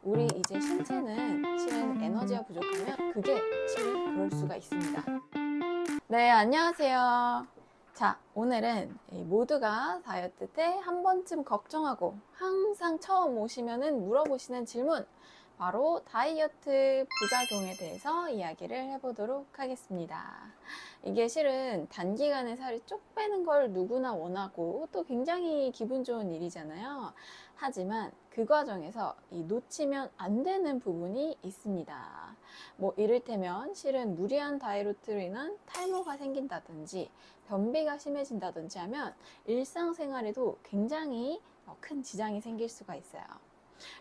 우리 이제 신체는 실은 에너지가 부족하면 그게 실은 그럴 수가 있습니다. 네, 안녕하세요. 자, 오늘은 모두가 다이어트 때 한 번쯤 걱정하고 항상 처음 오시면은 물어보시는 질문, 바로 다이어트 부작용에 대해서 이야기를 해보도록 하겠습니다. 이게 실은 단기간에 살이 쭉 빼는 걸 누구나 원하고 또 굉장히 기분 좋은 일이잖아요. 하지만 그 과정에서 놓치면 안 되는 부분이 있습니다. 뭐 이를테면 실은 무리한 다이어트로 인한 탈모가 생긴다든지 변비가 심해진다든지 하면 일상생활에도 굉장히 큰 지장이 생길 수가 있어요.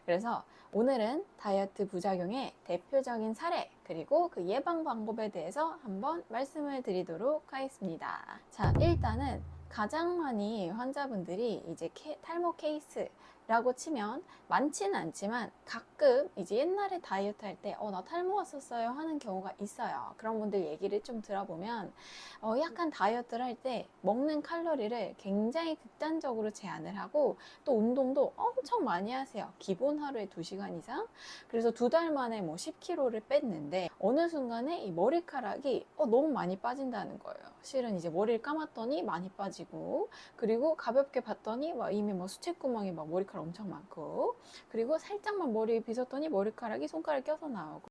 그래서 오늘은 다이어트 부작용의 대표적인 사례 그리고 그 예방 방법에 대해서 한번 말씀을 드리도록 하겠습니다. 자, 일단은 가장 많이 환자분들이 이제 탈모 케이스라고 치면 많지는 않지만 가끔 이제 옛날에 다이어트 할 때 나 탈모 왔었어요 하는 경우가 있어요. 그런 분들 얘기를 좀 들어보면 약간 다이어트를 할 때 먹는 칼로리를 굉장히 극단적으로 제한을 하고 또 운동도 엄청 많이 하세요. 기본 하루에 2시간 이상. 그래서 2달 만에 뭐 10kg를 뺐는데 어느 순간에 이 머리카락이 너무 많이 빠진다는 거예요. 실은 이제 머리를 감았더니 많이 빠지고, 그리고 가볍게 봤더니 막 이미 뭐 수채구멍이 막 머리카락 엄청 많고, 그리고 살짝만 머리에 빗었더니 머리카락이 손가락에 껴서 나오고.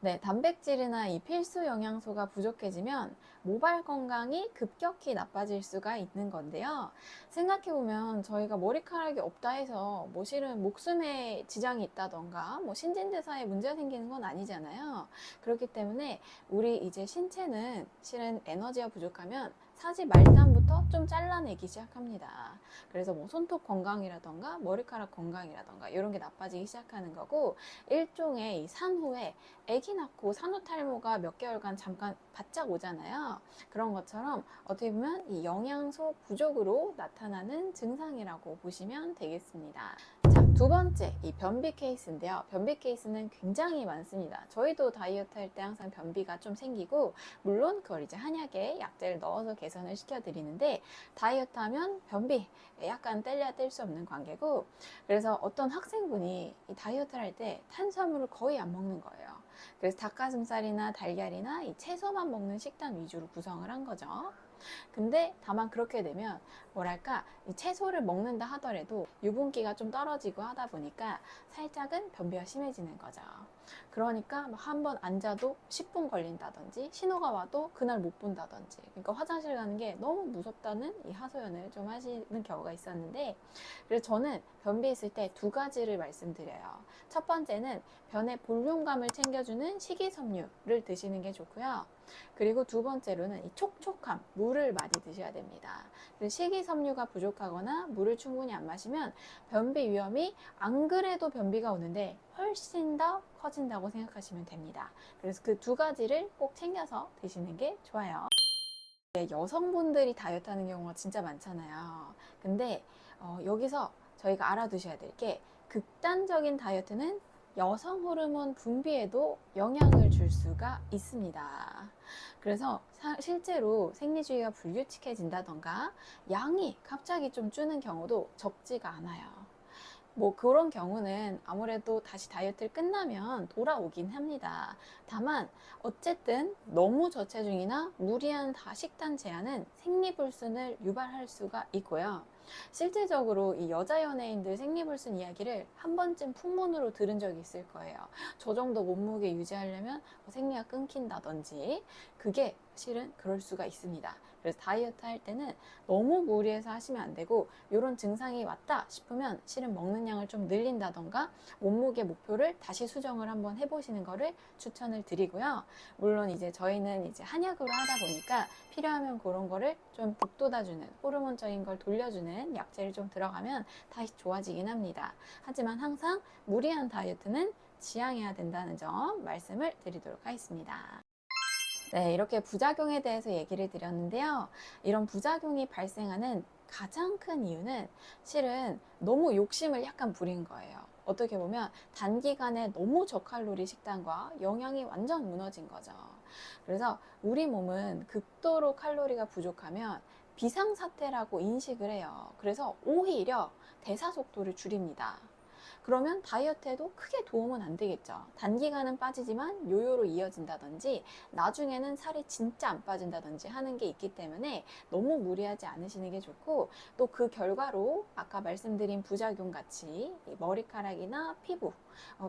네, 단백질이나 이 필수 영양소가 부족해지면 모발 건강이 급격히 나빠질 수가 있는 건데요. 생각해보면 저희가 머리카락이 없다 해서 뭐 실은 목숨에 지장이 있다던가 뭐 신진대사에 문제가 생기는 건 아니잖아요. 그렇기 때문에 우리 이제 신체는 실은 에너지가 부족하면 사지 말단부터 좀 잘라내기 시작합니다. 그래서 뭐 손톱 건강이라던가 머리카락 건강이라던가 이런 게 나빠지기 시작하는 거고, 일종의 이 산후에 아기 낳고 산후탈모가 몇 개월간 잠깐 바짝 오잖아요. 그런 것처럼 어떻게 보면 이 영양소 부족으로 나타나는 증상이라고 보시면 되겠습니다. 자, 두 번째, 이 변비 케이스인데요. 변비 케이스는 굉장히 많습니다. 저희도 다이어트 할 때 항상 변비가 좀 생기고, 물론 그걸 이제 한약에 약재를 넣어서 개선을 시켜드리는데, 다이어트 하면 변비, 약간 뗄래야 뗄 수 없는 관계고, 그래서 어떤 학생분이 이 다이어트를 할 때 탄수화물을 거의 안 먹는 거예요. 그래서 닭가슴살이나 달걀이나 이 채소만 먹는 식단 위주로 구성을 한 거죠. 근데 다만 그렇게 되면 뭐랄까, 이 채소를 먹는다 하더라도 유분기가 좀 떨어지고 하다 보니까 살짝은 변비가 심해지는 거죠. 그러니까 한 번 앉아도 10분 걸린다든지 신호가 와도 그날 못 본다든지, 그러니까 화장실 가는 게 너무 무섭다는 이 하소연을 좀 하시는 경우가 있었는데, 그래서 저는 변비 있을 때 2가지를 말씀드려요. 첫 번째는 변의 볼륨감을 챙겨주는 식이섬유를 드시는 게 좋고요. 그리고 두 번째로는 이 촉촉함, 물을 많이 드셔야 됩니다. 식이섬유가 부족하거나 물을 충분히 안 마시면 변비 위험이 안 그래도 변비가 오는데 훨씬 더 커진다고 생각하시면 됩니다. 그래서 그 2가지를 꼭 챙겨서 드시는 게 좋아요. 여성분들이 다이어트 하는 경우가 진짜 많잖아요. 근데 여기서 저희가 알아두셔야 될 게, 극단적인 다이어트는 여성 호르몬 분비에도 영향을 줄 수가 있습니다. 그래서 실제로 생리주기가 불규칙해진다던가 양이 갑자기 좀 주는 경우도 적지가 않아요. 뭐 그런 경우는 아무래도 다시 다이어트를 끝나면 돌아오긴 합니다. 다만 어쨌든 너무 저체중이나 무리한 식단 제한은 생리불순을 유발할 수가 있고요. 실질적으로 이 여자 연예인들 생리불순 이야기를 한 번쯤 풍문으로 들은 적이 있을 거예요. 저 정도 몸무게 유지하려면 생리가 끊긴다든지. 그게 실은 그럴 수가 있습니다. 그래서 다이어트 할 때는 너무 무리해서 하시면 안 되고, 이런 증상이 왔다 싶으면 실은 먹는 양을 좀 늘린다던가 몸무게 목표를 다시 수정을 한번 해보시는 거를 추천을 드리고요. 물론 이제 저희는 이제 한약으로 하다 보니까 필요하면 그런 거를 좀 북돋아주는, 호르몬적인 걸 돌려주는 약재를 좀 들어가면 다시 좋아지긴 합니다. 하지만 항상 무리한 다이어트는 지양해야 된다는 점 말씀을 드리도록 하겠습니다. 네, 이렇게 부작용에 대해서 얘기를 드렸는데요. 이런 부작용이 발생하는 가장 큰 이유는 실은 너무 욕심을 약간 부린 거예요. 어떻게 보면 단기간에 너무 저칼로리 식단과 영양이 완전 무너진 거죠. 그래서 우리 몸은 극도로 칼로리가 부족하면 비상사태라고 인식을 해요. 그래서 오히려 대사속도를 줄입니다. 그러면 다이어트에도 크게 도움은 안 되겠죠. 단기간은 빠지지만 요요로 이어진다든지 나중에는 살이 진짜 안 빠진다든지 하는 게 있기 때문에 너무 무리하지 않으시는 게 좋고, 또 그 결과로 아까 말씀드린 부작용 같이 머리카락이나 피부,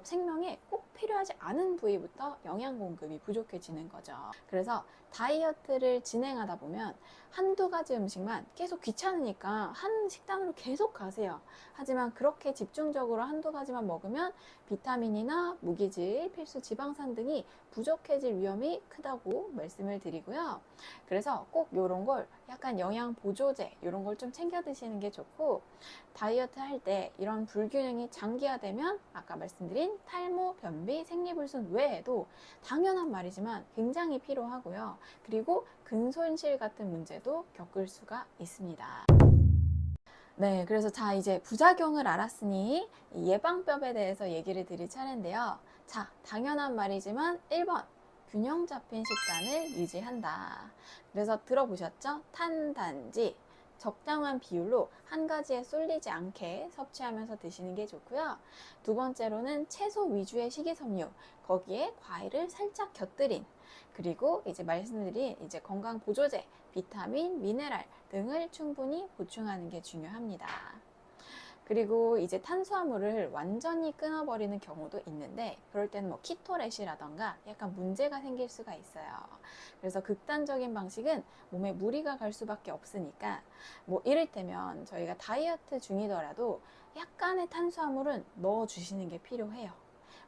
생명에 꼭 필요하지 않은 부위부터 영양 공급이 부족해지는 거죠. 그래서 다이어트를 진행하다 보면 한두 가지 음식만 계속 귀찮으니까 한 식단으로 계속 가세요. 하지만 그렇게 집중적으로 한두 가지만 먹으면 비타민이나 무기질, 필수 지방산 등이 부족해질 위험이 크다고 말씀을 드리고요. 그래서 꼭 이런 걸 약간 영양 보조제 이런 걸 좀 챙겨 드시는 게 좋고, 다이어트 할 때 이런 불균형이 장기화되면 아까 말씀드린 탈모, 변비, 생리불순 외에도 당연한 말이지만 굉장히 필요하고요. 그리고 근손실 같은 문제도 겪을 수가 있습니다. 네, 그래서 자, 이제 부작용을 알았으니 이 예방법에 대해서 얘기를 드릴 차례인데요. 자, 당연한 말이지만 1번, 균형 잡힌 식단을 유지한다. 그래서 들어보셨죠? 탄단지, 적당한 비율로 한 가지에 쏠리지 않게 섭취하면서 드시는 게 좋고요. 두 번째로는 채소 위주의 식이섬유, 거기에 과일을 살짝 곁들인, 그리고 이제 말씀드린 이제 건강 보조제, 비타민, 미네랄 등을 충분히 보충하는 게 중요합니다. 그리고 이제 탄수화물을 완전히 끊어버리는 경우도 있는데, 그럴 때는 뭐 키토렛이라던가 약간 문제가 생길 수가 있어요. 그래서 극단적인 방식은 몸에 무리가 갈 수밖에 없으니까, 뭐 이를테면 저희가 다이어트 중이더라도 약간의 탄수화물은 넣어주시는 게 필요해요.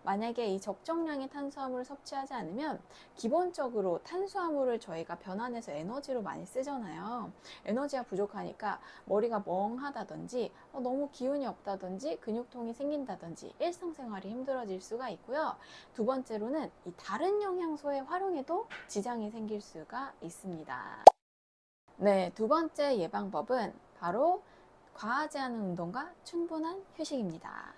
만약에 이 적정량의 탄수화물을 섭취하지 않으면 기본적으로 탄수화물을 저희가 변환해서 에너지로 많이 쓰잖아요. 에너지가 부족하니까 머리가 멍하다든지 너무 기운이 없다든지 근육통이 생긴다든지 일상생활이 힘들어질 수가 있고요. 두 번째로는 이 다른 영양소의 활용에도 지장이 생길 수가 있습니다. 네, 두 번째 예방법은 바로 과하지 않은 운동과 충분한 휴식입니다.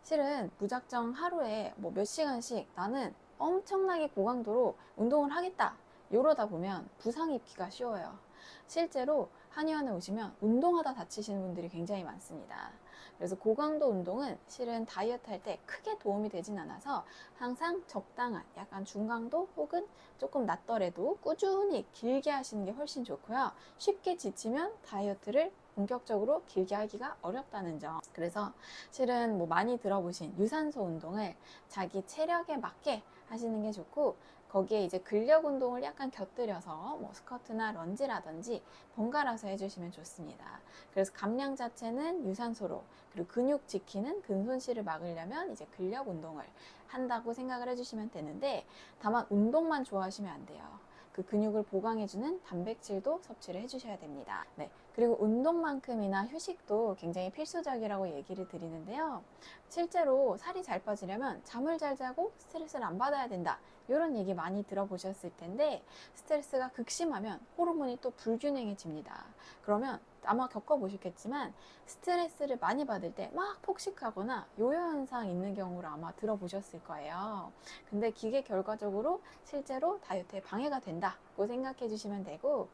실은 무작정 하루에 뭐 몇 시간씩 나는 엄청나게 고강도로 운동을 하겠다 이러다 보면 부상이 입기가 쉬워요. 실제로 한의원에 오시면 운동하다 다치시는 분들이 굉장히 많습니다. 그래서 고강도 운동은 실은 다이어트 할 때 크게 도움이 되진 않아서 항상 적당한 약간 중강도 혹은 조금 낮더라도 꾸준히 길게 하시는 게 훨씬 좋고요. 쉽게 지치면 다이어트를 본격적으로 길게 하기가 어렵다는 점. 그래서 실은 뭐 많이 들어보신 유산소 운동을 자기 체력에 맞게 하시는 게 좋고, 거기에 이제 근력 운동을 약간 곁들여서 뭐 스쿼트나 런지라든지 번갈아서 해주시면 좋습니다. 그래서 감량 자체는 유산소로, 그리고 근육 지키는 근손실을 막으려면 이제 근력 운동을 한다고 생각을 해주시면 되는데, 다만 운동만 좋아하시면 안 돼요. 그 근육을 보강해주는 단백질도 섭취를 해주셔야 됩니다. 네, 그리고 운동만큼이나 휴식도 굉장히 필수적이라고 얘기를 드리는데요. 실제로 살이 잘 빠지려면 잠을 잘 자고 스트레스를 안 받아야 된다, 이런 얘기 많이 들어보셨을 텐데, 스트레스가 극심하면 호르몬이 또 불균형해집니다. 그러면 아마 겪어보셨겠지만 스트레스를 많이 받을 때 막 폭식하거나 요요 현상 있는 경우를 아마 들어보셨을 거예요. 근데 그게 결과적으로 실제로 다이어트에 방해가 된다고 생각해 주시면 되고,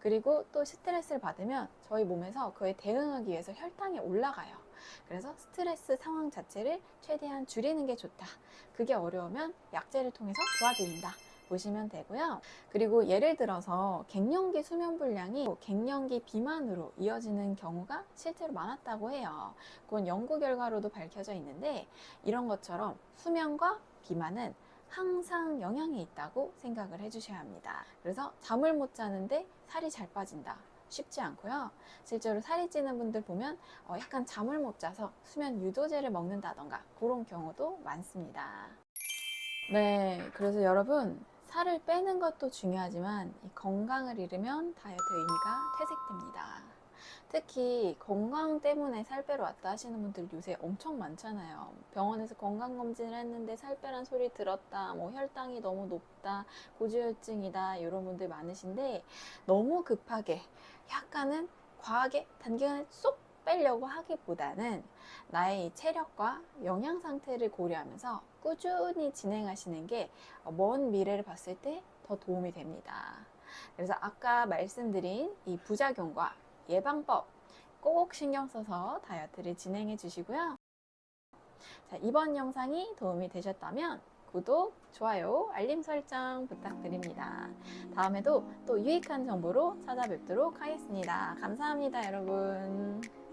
그리고 또 스트레스를 받으면 저희 몸에서 그에 대응하기 위해서 혈당이 올라가요. 그래서 스트레스 상황 자체를 최대한 줄이는 게 좋다. 그게 어려우면 약제를 통해서 도와드린다 보시면 되고요. 그리고 예를 들어서 갱년기 수면 불량이 갱년기 비만으로 이어지는 경우가 실제로 많았다고 해요. 그건 연구 결과로도 밝혀져 있는데, 이런 것처럼 수면과 비만은 항상 영향이 있다고 생각을 해주셔야 합니다. 그래서 잠을 못 자는데 살이 잘 빠진다, 쉽지 않고요. 실제로 살이 찌는 분들 보면 약간 잠을 못 자서 수면 유도제를 먹는다던가 그런 경우도 많습니다. 네, 그래서 여러분, 살을 빼는 것도 중요하지만 이 건강을 잃으면 다이어트 의미가 퇴색됩니다. 특히 건강 때문에 살 빼러 왔다 하시는 분들 요새 엄청 많잖아요. 병원에서 건강검진을 했는데 살 빼란 소리 들었다, 뭐 혈당이 너무 높다, 고지혈증이다, 이런 분들 많으신데, 너무 급하게 약간은 과하게 단기간에 쏙 빼려고 하기보다는 나의 체력과 영양 상태를 고려하면서 꾸준히 진행하시는 게 먼 미래를 봤을 때 더 도움이 됩니다. 그래서 아까 말씀드린 이 부작용과 예방법 꼭 신경 써서 다이어트를 진행해 주시고요. 자, 이번 영상이 도움이 되셨다면 구독, 좋아요, 알림 설정 부탁드립니다. 다음에도 또 유익한 정보로 찾아뵙도록 하겠습니다. 감사합니다, 여러분.